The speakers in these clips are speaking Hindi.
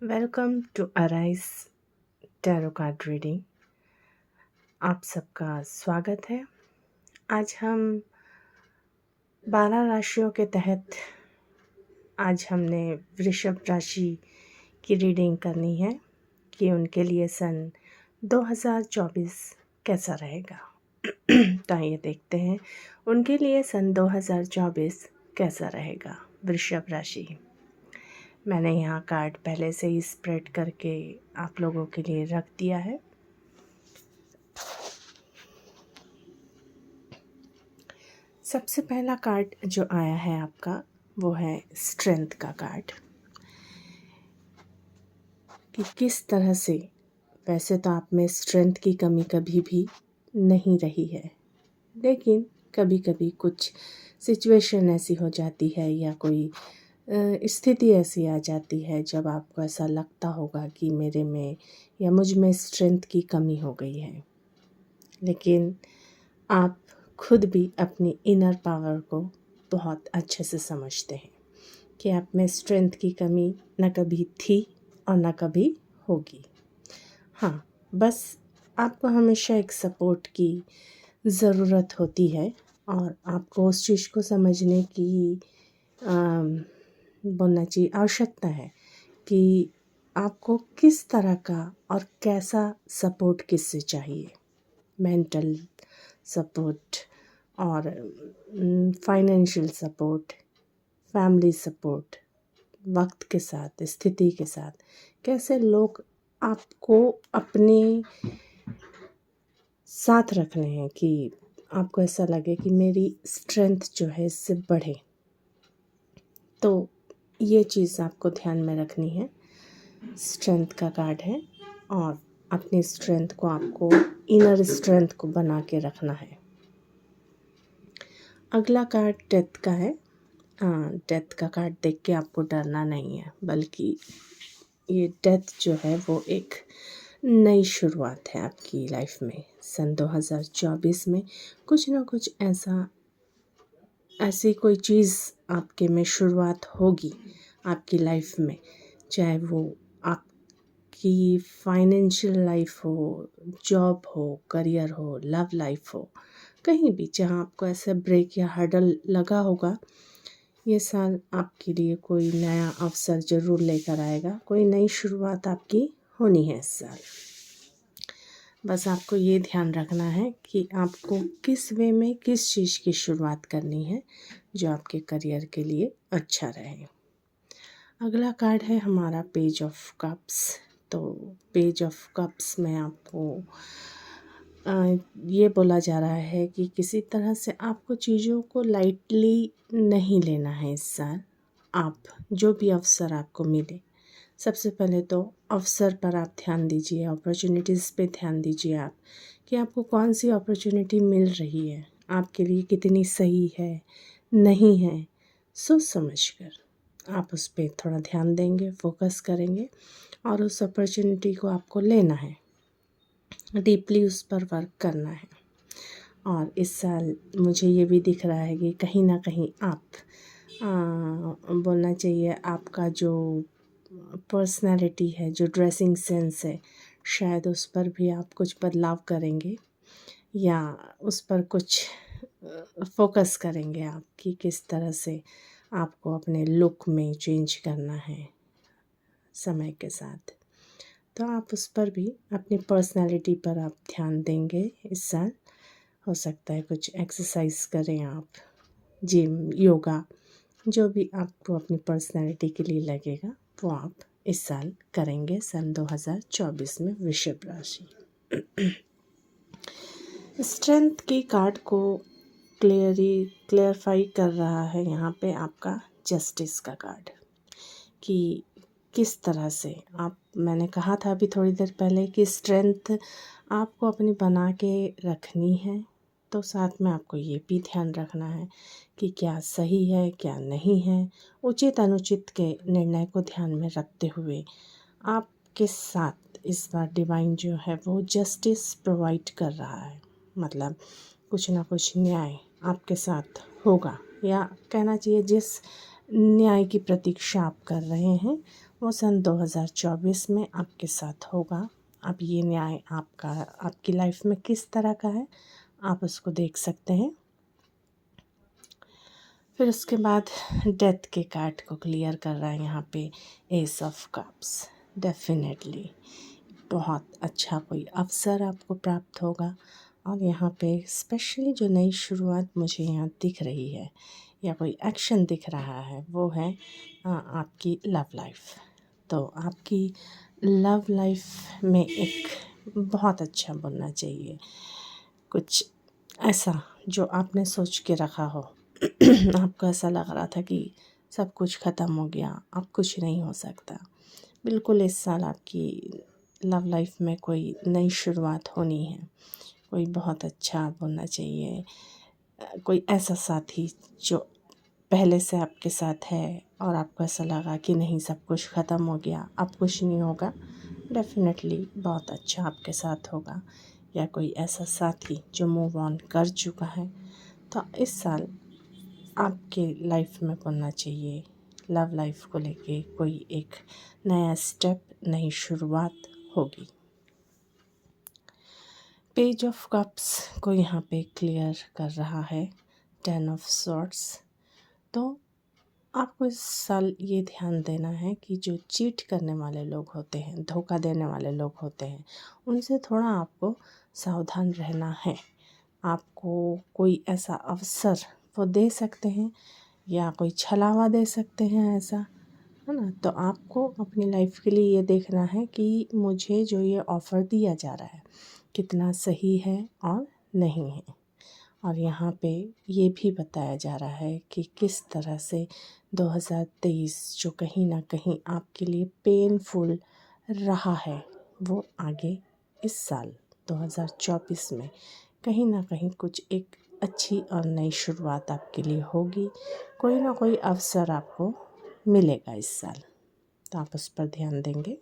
Welcome to arise tarot card reading. आप सबका स्वागत है। आज हम 12 राशियों के तहत आज हमने वृषभ राशि की रीडिंग करनी है कि उनके लिए सन 2024 कैसा रहेगा। तो आइए देखते हैं उनके लिए सन 2024 कैसा रहेगा वृषभ राशि। मैंने यहाँ कार्ड पहले से ही स्प्रेड करके आप लोगों के लिए रख दिया है। सबसे पहला कार्ड जो आया है आपका वो है स्ट्रेंथ का कार्ड कि किस तरह से, वैसे तो आप में स्ट्रेंथ की कमी कभी भी नहीं रही है, लेकिन कभी कभी कुछ सिचुएशन ऐसी हो जाती है या कोई स्थिति ऐसी आ जाती है जब आपको ऐसा लगता होगा कि मेरे में या मुझ में स्ट्रेंथ की कमी हो गई है, लेकिन आप खुद भी अपनी इनर पावर को बहुत अच्छे से समझते हैं कि आप में स्ट्रेंथ की कमी न कभी थी और न कभी होगी। हाँ, बस आपको हमेशा एक सपोर्ट की ज़रूरत होती है और आपको उस चीज़ को समझने की बोलना चाहिए आवश्यकता है कि आपको किस तरह का और कैसा सपोर्ट किससे चाहिए। मेंटल सपोर्ट और फाइनेंशियल सपोर्ट, फैमिली सपोर्ट, वक्त के साथ, स्थिति के साथ कैसे लोग आपको अपने साथ रखने हैं कि आपको ऐसा लगे कि मेरी स्ट्रेंथ जो है इससे बढ़े। तो ये चीज़ आपको ध्यान में रखनी है। स्ट्रेंथ का कार्ड है और अपनी स्ट्रेंथ को आपको इनर स्ट्रेंथ को बना के रखना है। अगला कार्ड डेथ का है। डेथ का कार्ड देख के आपको डरना नहीं है, बल्कि ये डेथ जो है वो एक नई शुरुआत है आपकी लाइफ में। सन 2024 में कुछ ना कुछ ऐसी कोई चीज़ आपके में शुरुआत होगी आपकी लाइफ में, चाहे वो आपकी फाइनेंशियल लाइफ हो, जॉब हो, करियर हो, लव लाइफ हो, कहीं भी जहाँ आपको ऐसा ब्रेक या हर्डल लगा होगा। ये साल आपके लिए कोई नया अवसर ज़रूर लेकर आएगा, कोई नई शुरुआत आपकी होनी है इस साल। बस आपको ये ध्यान रखना है कि आपको किस वे में किस चीज़ की शुरुआत करनी है जो आपके करियर के लिए अच्छा रहे। अगला कार्ड है हमारा पेज ऑफ कप्स। तो पेज ऑफ कप्स में आपको ये बोला जा रहा है कि किसी तरह से आपको चीज़ों को लाइटली नहीं लेना है इस साल। आप जो भी अवसर आपको मिले, सबसे पहले तो अवसर पर आप ध्यान दीजिए, अपॉर्चुनिटीज़ पे ध्यान दीजिए आप कि आपको कौन सी अपॉर्चुनिटी मिल रही है, आपके लिए कितनी सही है, नहीं है। सोच समझकर आप उस पर थोड़ा ध्यान देंगे, फोकस करेंगे और उस अपॉर्चुनिटी को आपको लेना है, डीपली उस पर वर्क करना है। और इस साल मुझे ये भी दिख रहा है कि कहीं ना कहीं आप बोलना चाहिए आपका जो पर्सनालिटी है, जो ड्रेसिंग सेंस है, शायद उस पर भी आप कुछ बदलाव करेंगे या उस पर कुछ फोकस करेंगे आप कि किस तरह से आपको अपने लुक में चेंज करना है समय के साथ। तो आप उस पर भी, अपनी पर्सनालिटी पर आप ध्यान देंगे इस साल। हो सकता है कुछ एक्सरसाइज करें आप, जिम, योगा, जो भी आपको अपनी पर्सनालिटी के लिए लगेगा वो आप इस साल करेंगे सन 2024 में वृषभ राशि। स्ट्रेंथ की कार्ड को क्लियरफाई कर रहा है यहाँ पे आपका जस्टिस का कार्ड कि किस तरह से आप, मैंने कहा था अभी थोड़ी देर पहले कि स्ट्रेंथ आपको अपनी बना के रखनी है, तो साथ में आपको ये भी ध्यान रखना है कि क्या सही है क्या नहीं है। उचित अनुचित के निर्णय को ध्यान में रखते हुए आपके साथ इस बार डिवाइन जो है वो जस्टिस प्रोवाइड कर रहा है। मतलब कुछ ना कुछ न्याय आपके साथ होगा, या कहना चाहिए जिस न्याय की प्रतीक्षा आप कर रहे हैं वो सन 2024 में आपके साथ होगा। अब ये न्याय आपकी लाइफ में किस तरह का है आप उसको देख सकते हैं। फिर उसके बाद डेथ के कार्ड को क्लियर कर रहा है यहाँ पे एस ऑफ कप्स। डेफिनेटली बहुत अच्छा कोई अवसर आपको प्राप्त होगा और यहाँ पे स्पेशली जो नई शुरुआत मुझे यहाँ दिख रही है या कोई एक्शन दिख रहा है वो है आपकी लव लाइफ। तो आपकी लव लाइफ में एक बहुत अच्छा बनना चाहिए, कुछ ऐसा जो आपने सोच के रखा हो आपको ऐसा लग रहा था कि सब कुछ ख़त्म हो गया, अब कुछ नहीं हो सकता। बिल्कुल इस साल आपकी लव लाइफ में कोई नई शुरुआत होनी है, कोई बहुत अच्छा होना चाहिए, कोई ऐसा साथी जो पहले से आपके साथ है और आपको ऐसा लगा कि नहीं सब कुछ ख़त्म हो गया अब कुछ नहीं होगा, डेफिनेटली बहुत अच्छा आपके साथ होगा। या कोई ऐसा साथी जो मूव ऑन कर चुका है। तो इस साल आपके लाइफ में बनना चाहिए लव लाइफ को लेके कोई एक नया स्टेप, नई शुरुआत होगी। पेज ऑफ कप्स को यहाँ पे क्लियर कर रहा है 10 ऑफ सॉर्ड्स। तो आपको इस साल ये ध्यान देना है कि जो चीट करने वाले लोग होते हैं, धोखा देने वाले लोग होते हैं, उनसे थोड़ा आपको सावधान रहना है। आपको कोई ऐसा अवसर वो दे सकते हैं या कोई छलावा दे सकते हैं, ऐसा है ना। तो आपको अपनी लाइफ के लिए ये देखना है कि मुझे जो ये ऑफ़र दिया जा रहा है कितना सही है और नहीं है। और यहाँ पे ये भी बताया जा रहा है कि किस तरह से 2023 जो कहीं ना कहीं आपके लिए पेनफुल रहा है वो आगे इस साल 2024 में कहीं ना कहीं कुछ एक अच्छी और नई शुरुआत आपके लिए होगी। कोई ना कोई अवसर आपको मिलेगा इस साल, तो आप उस पर ध्यान देंगे।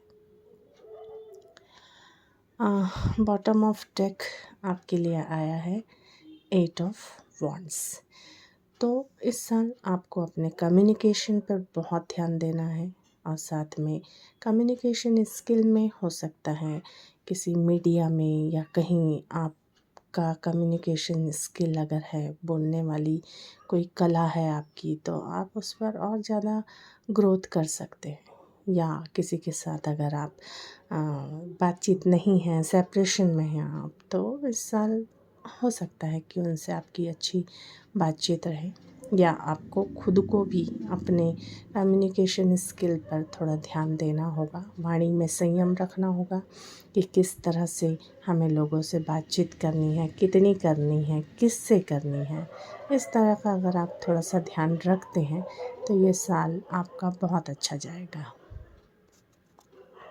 बॉटम ऑफ डेक आपके लिए आया है 8 ऑफ वॉन्ड्स। तो इस साल आपको अपने कम्युनिकेशन पर बहुत ध्यान देना है और साथ में कम्युनिकेशन स्किल में हो सकता है किसी मीडिया में या कहीं आपका कम्युनिकेशन स्किल अगर है, बोलने वाली कोई कला है आपकी, तो आप उस पर और ज़्यादा ग्रोथ कर सकते हैं। या किसी के साथ अगर आप बातचीत नहीं है, सेपरेशन में हैं आप, तो इस साल हो सकता है कि उनसे आपकी अच्छी बातचीत रहे। या आपको खुद को भी अपने कम्युनिकेशन स्किल पर थोड़ा ध्यान देना होगा, वाणी में संयम रखना होगा कि किस तरह से हमें लोगों से बातचीत करनी है, कितनी करनी है, किससे करनी है। इस तरह का अगर आप थोड़ा सा ध्यान रखते हैं तो ये साल आपका बहुत अच्छा जाएगा।